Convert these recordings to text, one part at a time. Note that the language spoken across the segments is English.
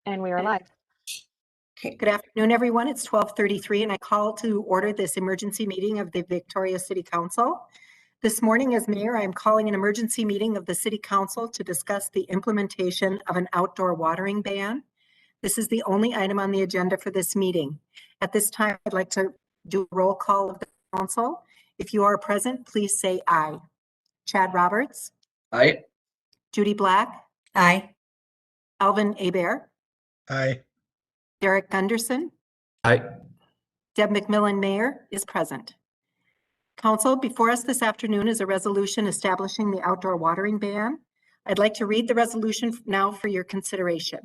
And we are live. Okay, good afternoon, everyone. It's 12:33 and I call to order this emergency meeting of the Victoria City Council. This morning as mayor, I am calling an emergency meeting of the City Council to discuss the implementation of an outdoor watering ban. This is the only item on the agenda for this meeting. At this time, I'd like to do a roll call of the council. If you are present, please say aye. Chad Roberts. Aye. Judy Black. Aye. Alvin Hebert. Aye. Derek Gunderson. Aye. Deb McMillan, Mayor, is present. Council, before us this afternoon is a resolution establishing the outdoor watering ban. I'd like to read the resolution now for your consideration.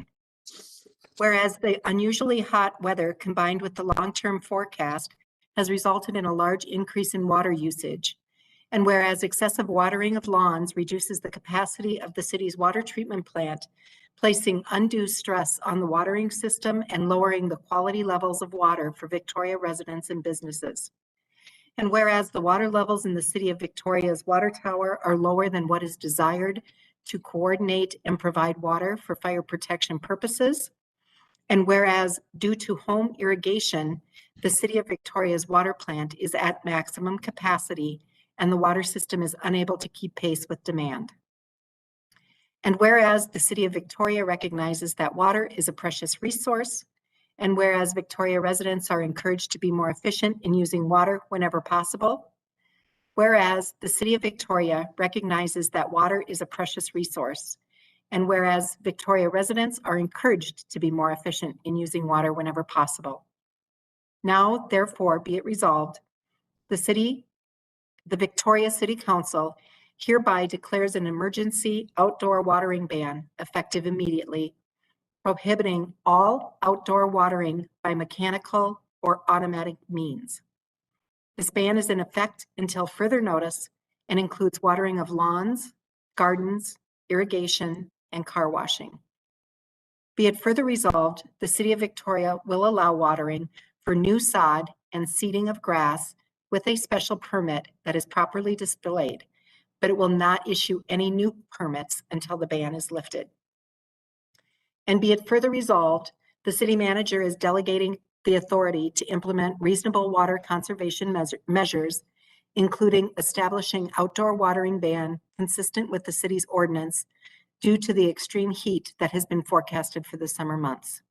Whereas the unusually hot weather combined with the long-term forecast has resulted in a large increase in water usage, and whereas excessive watering of lawns reduces the capacity of the city's water treatment plant, placing undue stress on the watering system and lowering the quality levels of water for Victoria residents and businesses. And whereas the water levels in the city of Victoria's water tower are lower than what is desired to coordinate and provide water for fire protection purposes, and whereas due to home irrigation, the city of Victoria's water plant is at maximum capacity and the water system is unable to keep pace with demand. And whereas the city of Victoria recognizes that water is a precious resource, and whereas Victoria residents are encouraged to be more efficient in using water whenever possible, whereas the city of Victoria recognizes that water is a precious resource, and whereas Victoria residents are encouraged to be more efficient in using water whenever possible. Now, therefore, be it resolved, the Victoria City Council hereby declares an emergency outdoor watering ban effective immediately, prohibiting all outdoor watering by mechanical or automatic means. This ban is in effect until further notice and includes watering of lawns, gardens, irrigation, and car washing. Be it further resolved, the City of Victoria will allow watering for new sod and seeding of grass with a special permit that is properly displayed, but it will not issue any new permits until the ban is lifted. And be it further resolved, the city manager is delegating the authority to implement reasonable water conservation measures, including establishing outdoor watering ban consistent with the city's ordinance due to the extreme heat that has been forecasted for the summer months.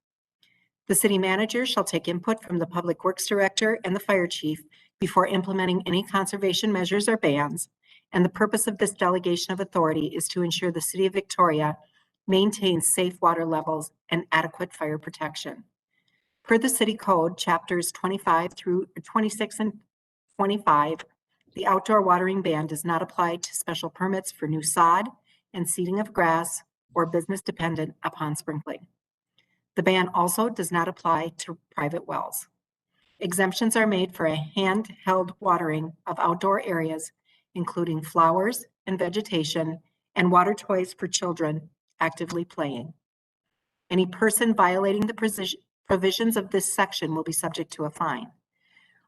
The city manager shall take input from the Public Works Director and the Fire Chief before implementing any conservation measures or bans, and the purpose of this delegation of authority is to ensure the City of Victoria maintains safe water levels and adequate fire protection. Per the City Code, Chapters 25 through 26 and 25, the outdoor watering ban does not apply to special permits for new sod and seeding of grass or business dependent upon sprinkling. The ban also does not apply to private wells. Exemptions are made for a handheld watering of outdoor areas, including flowers and vegetation and water toys for children actively playing. Any person violating the provisions of this section will be subject to a fine.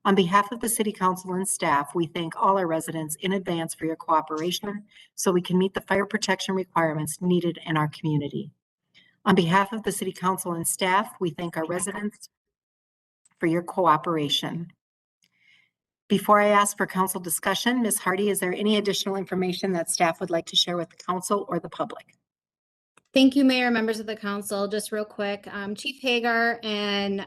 On behalf of the City Council and staff, we thank all our residents in advance for your cooperation so we can meet the fire protection requirements needed in our community. On behalf of the City Council and staff, we thank our residents for your cooperation. Before I ask for council discussion, Ms. Hardy, is there any additional information that staff would like to share with the council or the public? Thank you, Mayor, members of the council. Just real quick, Chief Hagar and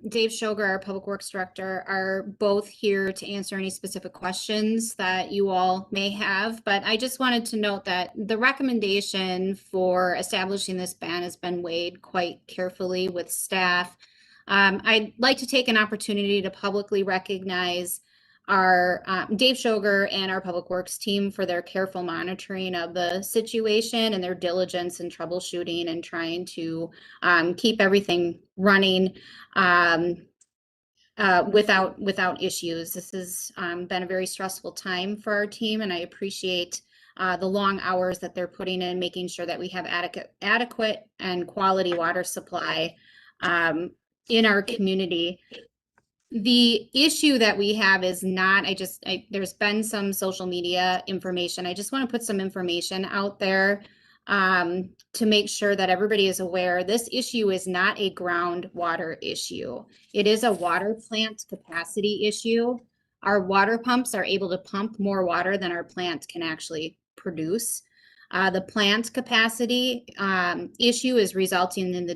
Dave Shoger, our Public Works Director, are both here to answer any specific questions that you all may have. But I just wanted to note that the recommendation for establishing this ban has been weighed quite carefully with staff. I'd like to take an opportunity to publicly recognize our Dave Shoger and our Public Works team for their careful monitoring of the situation and their diligence in troubleshooting and trying to keep everything running without issues. This has been a very stressful time for our team, and I appreciate the long hours that they're putting in, making sure that we have adequate and quality water supply in our community. The issue that we have is not, there's been some social media information. I just want to put some information out there to make sure that everybody is aware, this issue is not a groundwater issue. It is a water plant capacity issue. Our water pumps are able to pump more water than our plant can actually produce. The plant capacity issue is resulting in the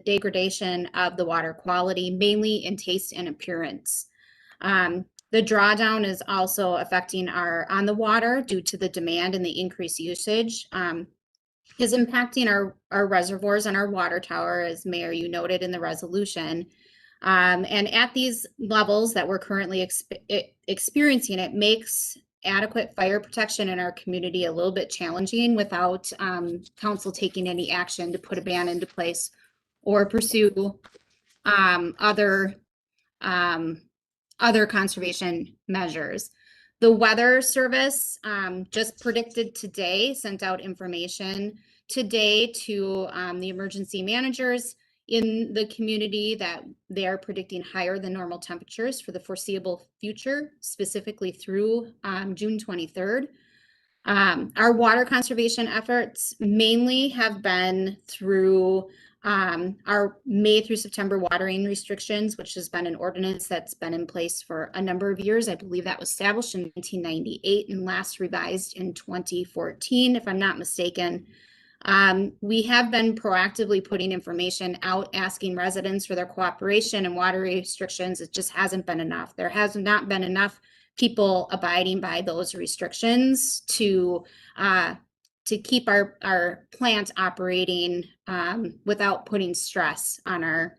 degradation of the water quality, mainly in taste and appearance. The drawdown is also affecting on the water due to the demand and the increased usage. Is impacting our reservoirs and our water tower, as Mayor, you noted in the resolution. And at these levels that we're currently experiencing, it makes adequate fire protection in our community a little bit challenging without council taking any action to put a ban into place or pursue other conservation measures. The Weather Service just predicted today, sent out information today to the emergency managers in the community that they are predicting higher than normal temperatures for the foreseeable future, specifically through June 23rd. Our water conservation efforts mainly have been through our May through September watering restrictions, which has been an ordinance that's been in place for a number of years. I believe that was established in 1998 and last revised in 2014, if I'm not mistaken. We have been proactively putting information out, asking residents for their cooperation and water restrictions. It just hasn't been enough. There has not been enough people abiding by those restrictions to keep our plant operating without putting stress on our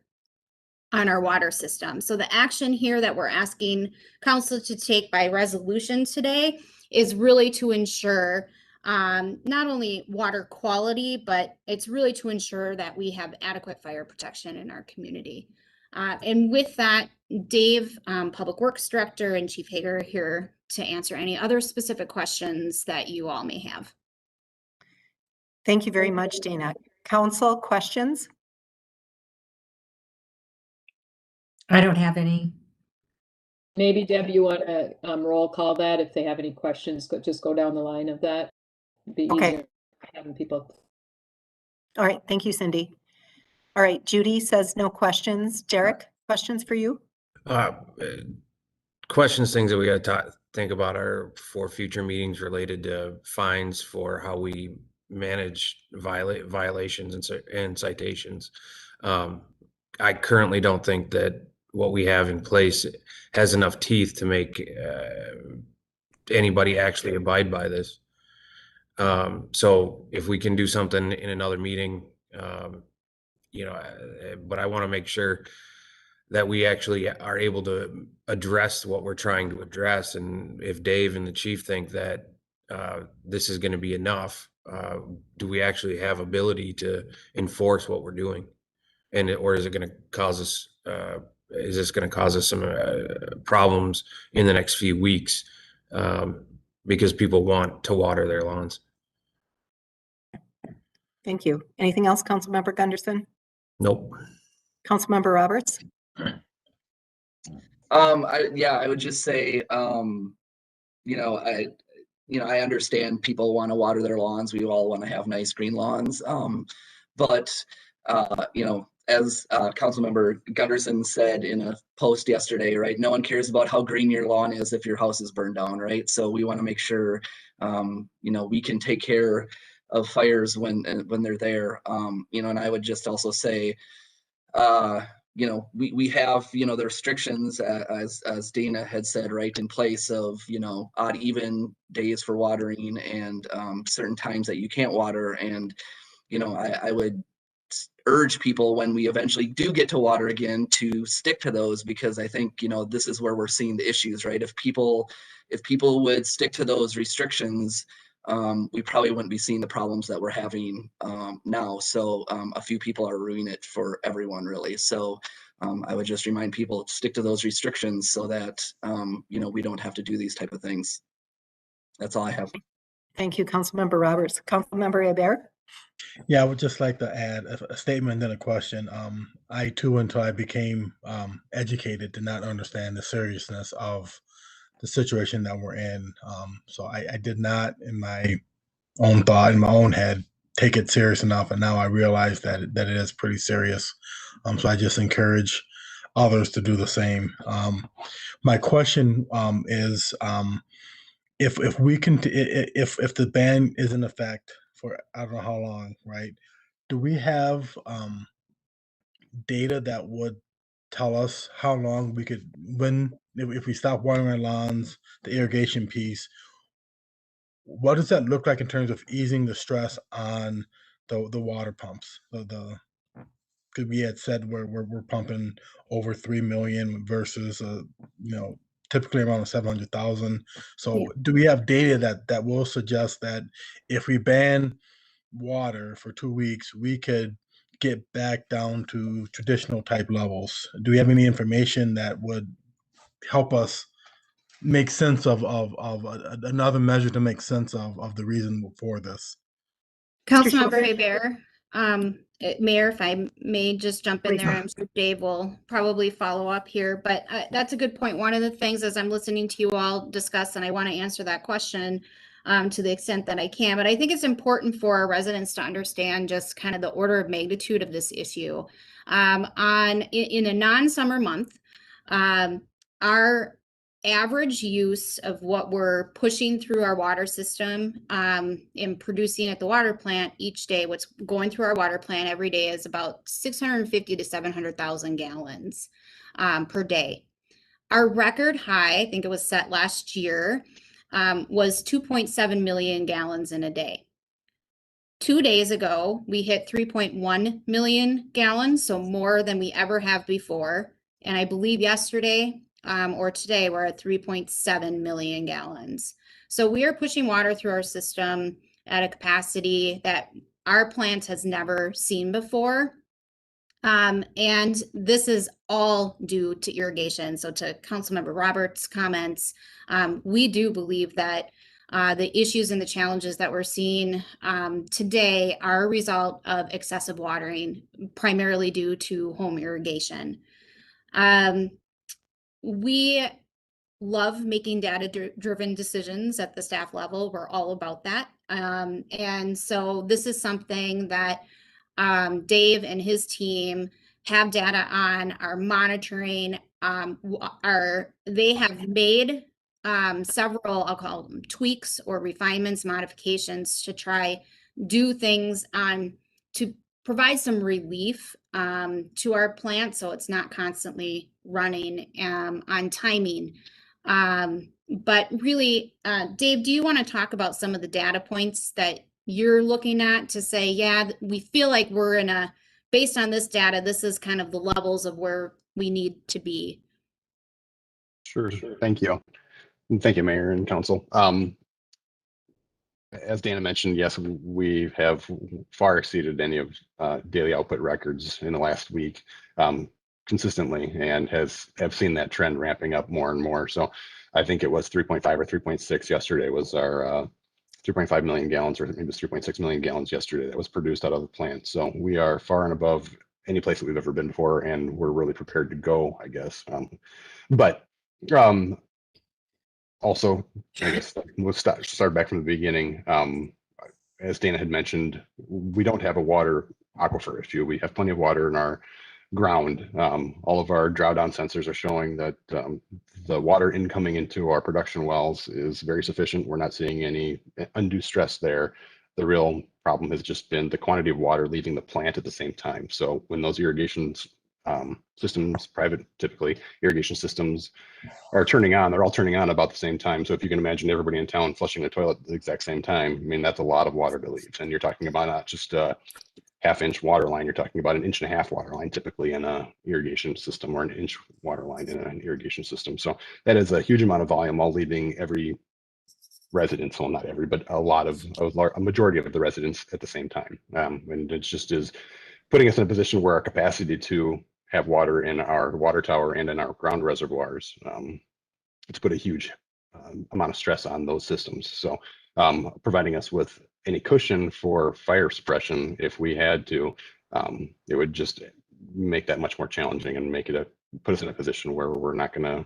water system. So the action here that we're asking council to take by resolution today is really to ensure not only water quality, but it's really to ensure that we have adequate fire protection in our community. And with that, Dave, Public Works Director, and Chief Hager are here to answer any other specific questions that you all may have. Thank you very much, Dana. Council, questions? I don't have any. Maybe Deb, you want to roll call that if they have any questions, just go down the line of that. It'd be Okay. easier having people. All right, thank you, Cindy. All right, Judy says no questions. Derek, questions for you? Questions, things that we got to think about are for future meetings related to fines for how we manage violations and citations. I currently don't think that what we have in place has enough teeth to make anybody actually abide by this. So if we can do something in another meeting, but I want to make sure that we actually are able to address what we're trying to address. And if Dave and the chief think that this is going to be enough, do we actually have ability to enforce what we're doing? Or is it going to cause us, is this going to cause us some problems in the next few weeks because people want to water their lawns? Thank you. Anything else, Councilmember Gunderson? Nope. Councilmember Roberts? I would just say, I understand people want to water their lawns. We all want to have nice green lawns. But as Councilmember Gunderson said in a post yesterday, right? No one cares about how green your lawn is if your house is burned down, right? So we want to make sure, we can take care of fires when they're there. And I would just also say, we have, the restrictions as Dana had said, right, in place of, odd even days for watering and certain times that you can't water. And, I would urge people when we eventually do get to water again to stick to those, because I think, this is where we're seeing the issues, right? If people would stick to those restrictions, we probably wouldn't be seeing the problems that we're having now. So a few people are ruining it for everyone, really. So I would just remind people to stick to those restrictions so that, we don't have to do these type of things. That's all I have. Thank you, Councilmember Roberts. Councilmember Hebert? Yeah, I would just like to add a statement and a question. I too, until I became educated, did not understand the seriousness of the situation that we're in. So I did not, in my own thought, in my own head, take it serious enough, and now I realize that it is pretty serious. So I just encourage others to do the same. My question is, if we can, if the ban is in effect for I don't know how long, right? Do we have data that would tell us how long we could, when, if we stop watering our lawns, the irrigation piece, what does that look like in terms of easing the stress on the water pumps? The because we had said we're pumping over 3 million versus typically around 700,000. So Yeah. do we have data that will suggest that if we ban water for 2 weeks, we could get back down to traditional type levels? Do we have any information that would help us make sense of another measure to make sense of the reason for this? Councilmember Sugar? Faber, Mayor, if I may just jump in Please. there, I'm sure Dave will probably follow up here, but that's a good point. One of the things as I'm listening to you all discuss, and I want to answer that question to the extent that I can, but I think it's important for our residents to understand just kind of the order of magnitude of this issue. In a non-summer month, our average use of what we're pushing through our water system and producing at the water plant each day, what's going through our water plant every day is about 650 to 700,000 gallons per day. Our record high, I think it was set last year, was 2.7 million gallons in a day. 2 days ago, we hit 3.1 million gallons, so more than we ever have before. And I believe yesterday or today, we're at 3.7 million gallons. So we are pushing water through our system at a capacity that our plant has never seen before. And this is all due to irrigation. So to Councilmember Roberts' comments, we do believe that the issues and the challenges that we're seeing today are a result of excessive watering, primarily due to home irrigation. We love making data-driven decisions at the staff level. We're all about that. And so this is something that Dave and his team have data on, are monitoring, they have made several, I'll call them tweaks or refinements, modifications to try do things to provide some relief to our plant so it's not constantly running on timing. But really, Dave, do you want to talk about some of the data points that you're looking at to say, yeah, we feel like we're based on this data, this is kind of the levels of where we need to be? Sure. Thank you. And thank you, Mayor and Council. As Dana mentioned, yes, we have far exceeded any of daily output records in the last week consistently, and have seen that trend ramping up more and more. So I think it was 3.5 or 3.6 yesterday was our 3.5 million gallons, or maybe it was 3.6 million gallons yesterday that was produced out of the plant. So we are far and above any place that we've ever been before, and we're really prepared to go, I guess. Also, I guess we'll start back from the beginning. As Dana had mentioned, we don't have a water aquifer issue. We have plenty of water in our ground. All of our drawdown sensors are showing that the water incoming into our production wells is very sufficient. We're not seeing any undue stress there. The real problem has just been the quantity of water leaving the plant at the same time. So when those irrigation systems, private typically irrigation systems, are turning on, they're all turning on about the same time. So if you can imagine everybody in town flushing a toilet at the exact same time, I mean, that's a lot of water to leave. And you're talking about not just a half-inch water line, you're talking about an 1.5 inch water line typically in a irrigation system, or an inch water line in an irrigation system. So that is a huge amount of volume, all leaving every resident, well, not every, but a majority of the residents at the same time. And it just is putting us in a position where our capacity to have water in our water tower and in our ground reservoirs, it's put a huge amount of stress on those systems. So providing us with any cushion for fire suppression, if we had to, it would just make that much more challenging and put us in a position where we're not going to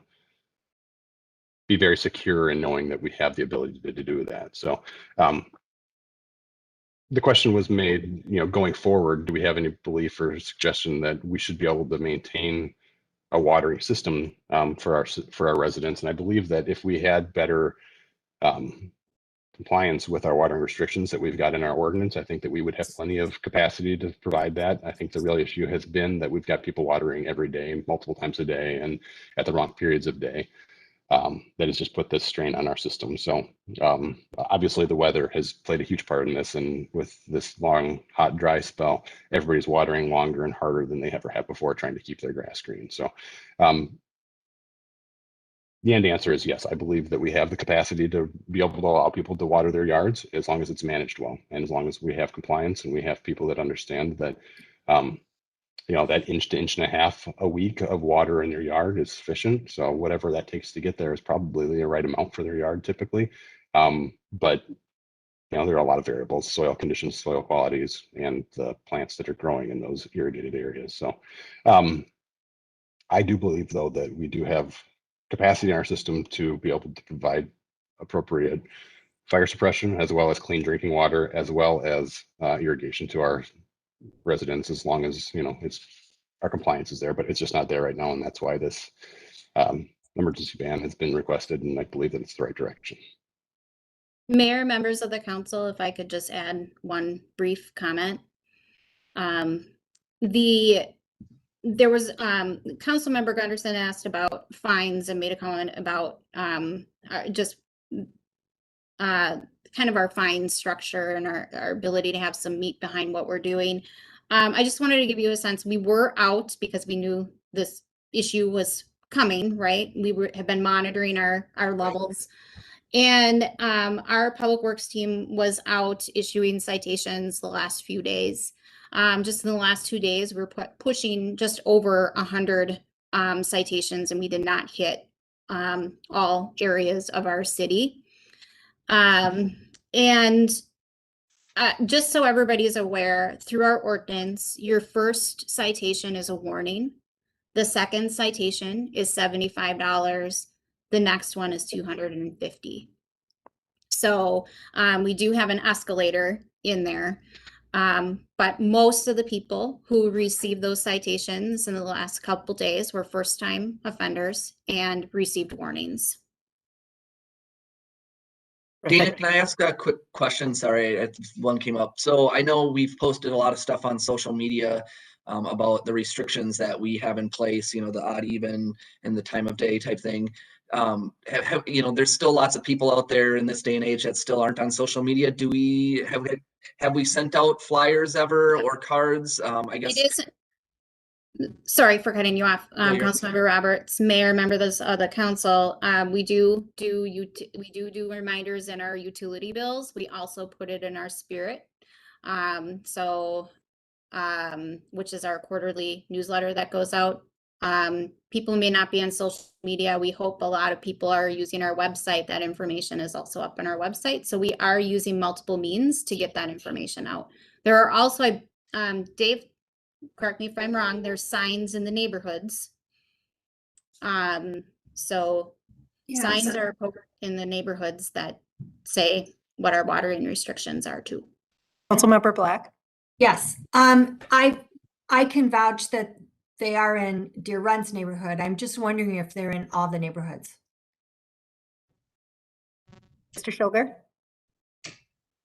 be very secure in knowing that we have the ability to do that. So the question was made, going forward, do we have any belief or suggestion that we should be able to maintain a watering system for our residents? And I believe that if we had better compliance with our watering restrictions that we've got in our ordinance, I think that we would have plenty of capacity to provide that. I think the real issue has been that we've got people watering every day, multiple times a day, and at the wrong periods of day. That has just put this strain on our system. So obviously the weather has played a huge part in this, and with this long, hot, dry spell, everybody's watering longer and harder than they ever have before, trying to keep their grass green. So the end answer is yes. I believe that we have the capacity to be able to allow people to water their yards as long as it's managed well, and as long as we have compliance and we have people that understand that that inch to inch and a half a week of water in their yard is sufficient. So whatever that takes to get there is probably the right amount for their yard typically. But there are a lot of variables: soil conditions, soil qualities, and the plants that are growing in those irrigated areas. So I do believe, though, that we do have capacity in our system to be able to provide appropriate fire suppression, as well as clean drinking water, as well as irrigation to our residents, as long as our compliance is there. But it's just not there right now, and that's why this emergency ban has been requested, and I believe that it's the right direction. Mayor, members of the council, if I could just add one brief comment. There was council member Gunderson asked about fines and made a comment about just kind of our fine structure and our ability to have some meat behind what we're doing. I just wanted to give you a sense. We were out because we knew this issue was coming, right? Have been monitoring our levels. And our public works team was out issuing citations the last few days. Just in the last 2 days, we're pushing just over 100 citations, and we did not hit all areas of our city. Just so everybody is aware, through our ordinance, your first citation is a warning. The second citation is $75. The next one is $250. So we do have an escalator in there. But most of the people who received those citations in the last couple days were first-time offenders and received warnings. Dana, can I ask a quick question? Sorry, one came up. So I know we've posted a lot of stuff on social media about the restrictions that we have in place, the odd even and the time of day type thing. There's still lots of people out there in this day and age that still aren't on social media. Do we have we sent out flyers ever or cards? I guess. It isn't. Sorry for cutting you off, Councilmember Roberts. Mayor, members of the council. We do reminders in our utility bills. We also put it in our Spirit, which is our quarterly newsletter that goes out. People may not be on social media. We hope a lot of people are using our website. That information is also up on our website. So we are using multiple means to get that information out. There are also, Dave, correct me if I'm wrong, there's signs in the neighborhoods. Signs are in the neighborhoods that say what our watering restrictions are too. Councilmember Black? Yes, I can vouch that they are in Deer Run's neighborhood. I'm just wondering if they're in all the neighborhoods. Mr. Shoger?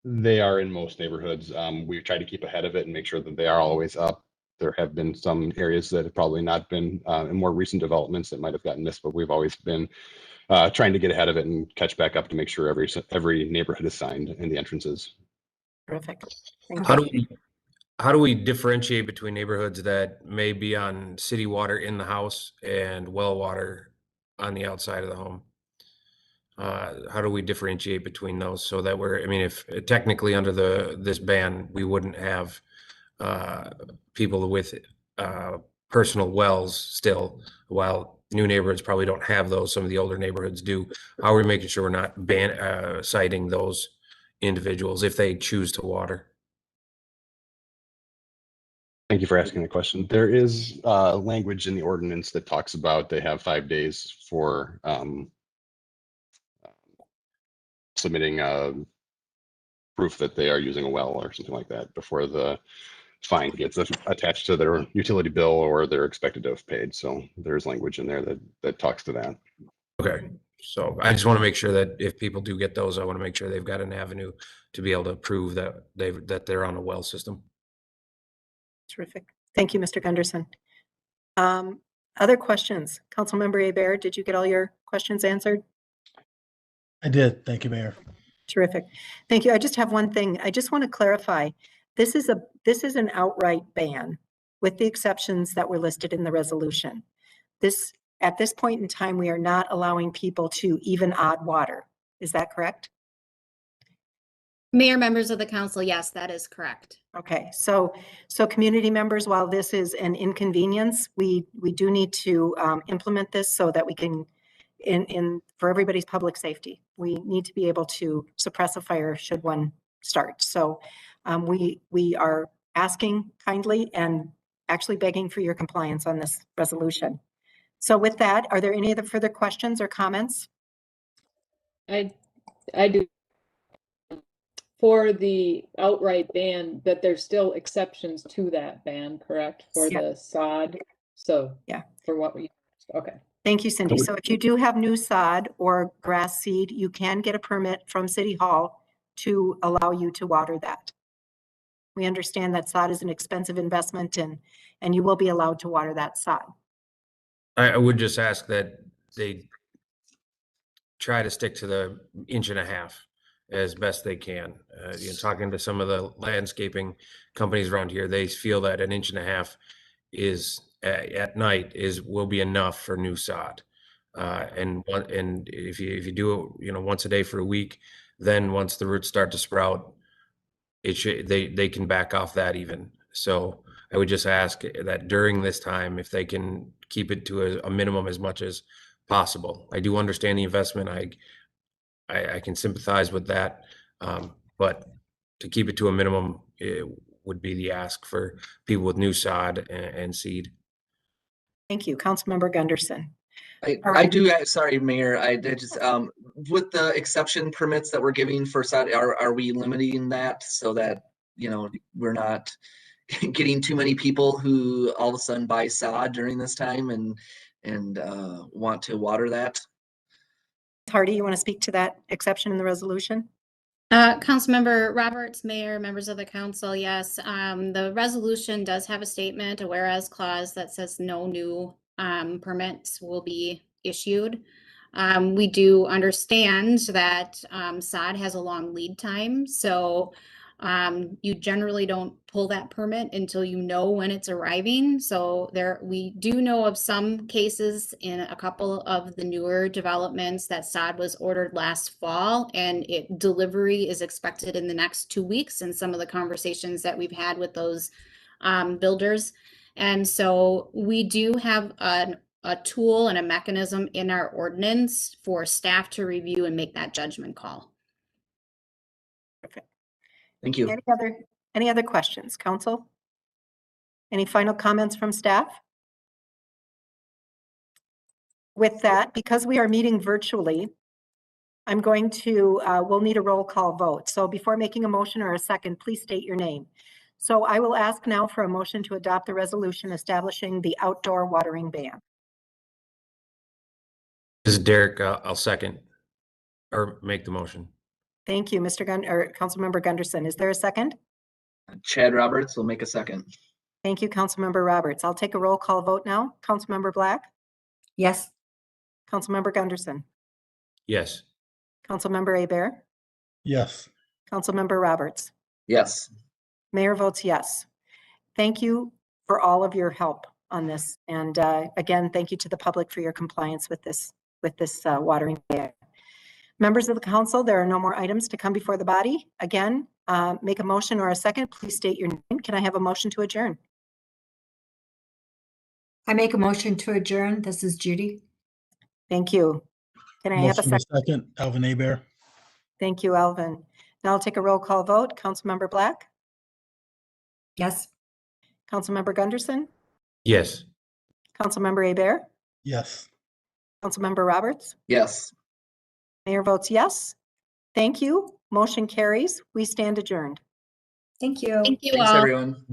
They are in most neighborhoods. We try to keep ahead of it and make sure that they are always up. There have been some areas that have probably not been in more recent developments that might have gotten missed, but we've always been trying to get ahead of it and catch back up to make sure every neighborhood is signed in the entrances. Terrific. How do we differentiate between neighborhoods that may be on city water in the house and well water on the outside of the home? How do we differentiate between those so that if technically under this ban, we wouldn't have people with personal wells still, while new neighborhoods probably don't have those. Some of the older neighborhoods do. How are we making sure we're not citing those individuals if they choose to water? Thank you for asking the question. There is language in the ordinance that talks about they have 5 days for submitting proof that they are using a well or something like that before the fine gets attached to their utility bill or they're expected to have paid. So there's language in there that talks to that. Okay, so I just want to make sure that if people do get those, I want to make sure they've got an avenue to be able to prove that they're on a well system. Terrific. Thank you, Mr. Gunderson. Other questions? Councilmember Hebert, did you get all your questions answered? I did. Thank you, Mayor. Terrific. Thank you. I just have one thing. I just want to clarify. This is an outright ban with the exceptions that were listed in the resolution. At this point in time, we are not allowing people to even odd water. Is that correct? Mayor, members of the council, yes, that is correct. Okay, so community members, while this is an inconvenience, we do need to implement this so that we can, for everybody's public safety, we need to be able to suppress a fire should one start. So we are asking kindly and actually begging for your compliance on this resolution. So with that, are there any other further questions or comments? I do. For the outright ban, that there's still exceptions to that ban, correct? For Yeah. the sod. So Yeah. For what we, okay. Thank you, Cindy. So if you do have new sod or grass seed, you can get a permit from City Hall to allow you to water that. We understand that sod is an expensive investment and you will be allowed to water that sod. I would just ask that they try to stick to the 1.5 inches as best they can. Talking to some of the landscaping companies around here, they feel that 1.5 inches is at night will be enough for new sod. And if you do it, once a day for a week, then once the roots start to sprout, they can back off that even. So I would just ask that during this time, if they can keep it to a minimum as much as possible. I do understand the investment. I can sympathize with that, but to keep it to a minimum, it would be the ask for people with new sod and seed. Thank you, Councilmember Gunderson. I do, sorry, Mayor, I just, with the exception permits that we're giving for sod, are we limiting that so that, we're not getting too many people who all of a sudden buy sod during this time and want to water that? Hardy, you want to speak to that exception in the resolution? Councilmember Roberts, Mayor, members of the council, yes. The resolution does have a statement, a whereas clause that says no new permits will be issued. We do understand that sod has a long lead time, so you generally don't pull that permit until you know when it's arriving. So we do know of some cases in a couple of the newer developments that sod was ordered last fall and delivery is expected in the next 2 weeks, and some of the conversations that we've had with those builders. And so we do have a tool and a mechanism in our ordinance for staff to review and make that judgment call. Thank you. Any other questions, council? Any final comments from staff? With that, because we are meeting virtually, I'm going to, we'll need a roll call vote. So before making a motion or a second, please state your name. So I will ask now for a motion to adopt the resolution establishing the outdoor watering ban. This is Derek. I'll second or make the motion. Thank you, Councilmember Gunderson. Is there a second? Chad Roberts will make a second. Thank you, Councilmember Roberts. I'll take a roll call vote now. Councilmember Black? Yes. Councilmember Gunderson? Yes. Councilmember Hebert? Yes. Councilmember Roberts? Yes. Mayor votes yes. Thank you for all of your help on this. And again, thank you to the public for your compliance with this watering ban. Members of the council, there are no more items to come before the body. Again, make a motion or a second. Please state your name. Can I have a motion to adjourn? I make a motion to adjourn. This is Judy. Thank you. Can I have a Motion second? second, Alvin Hebert. Thank you, Alvin. Now I'll take a roll call vote. Councilmember Black? Yes. Councilmember Gunderson? Yes. Councilmember Hebert? Yes. Councilmember Roberts? Yes. Mayor votes yes. Thank you. Motion carries. We stand adjourned. Thank you. Thank you Thanks, all. everyone.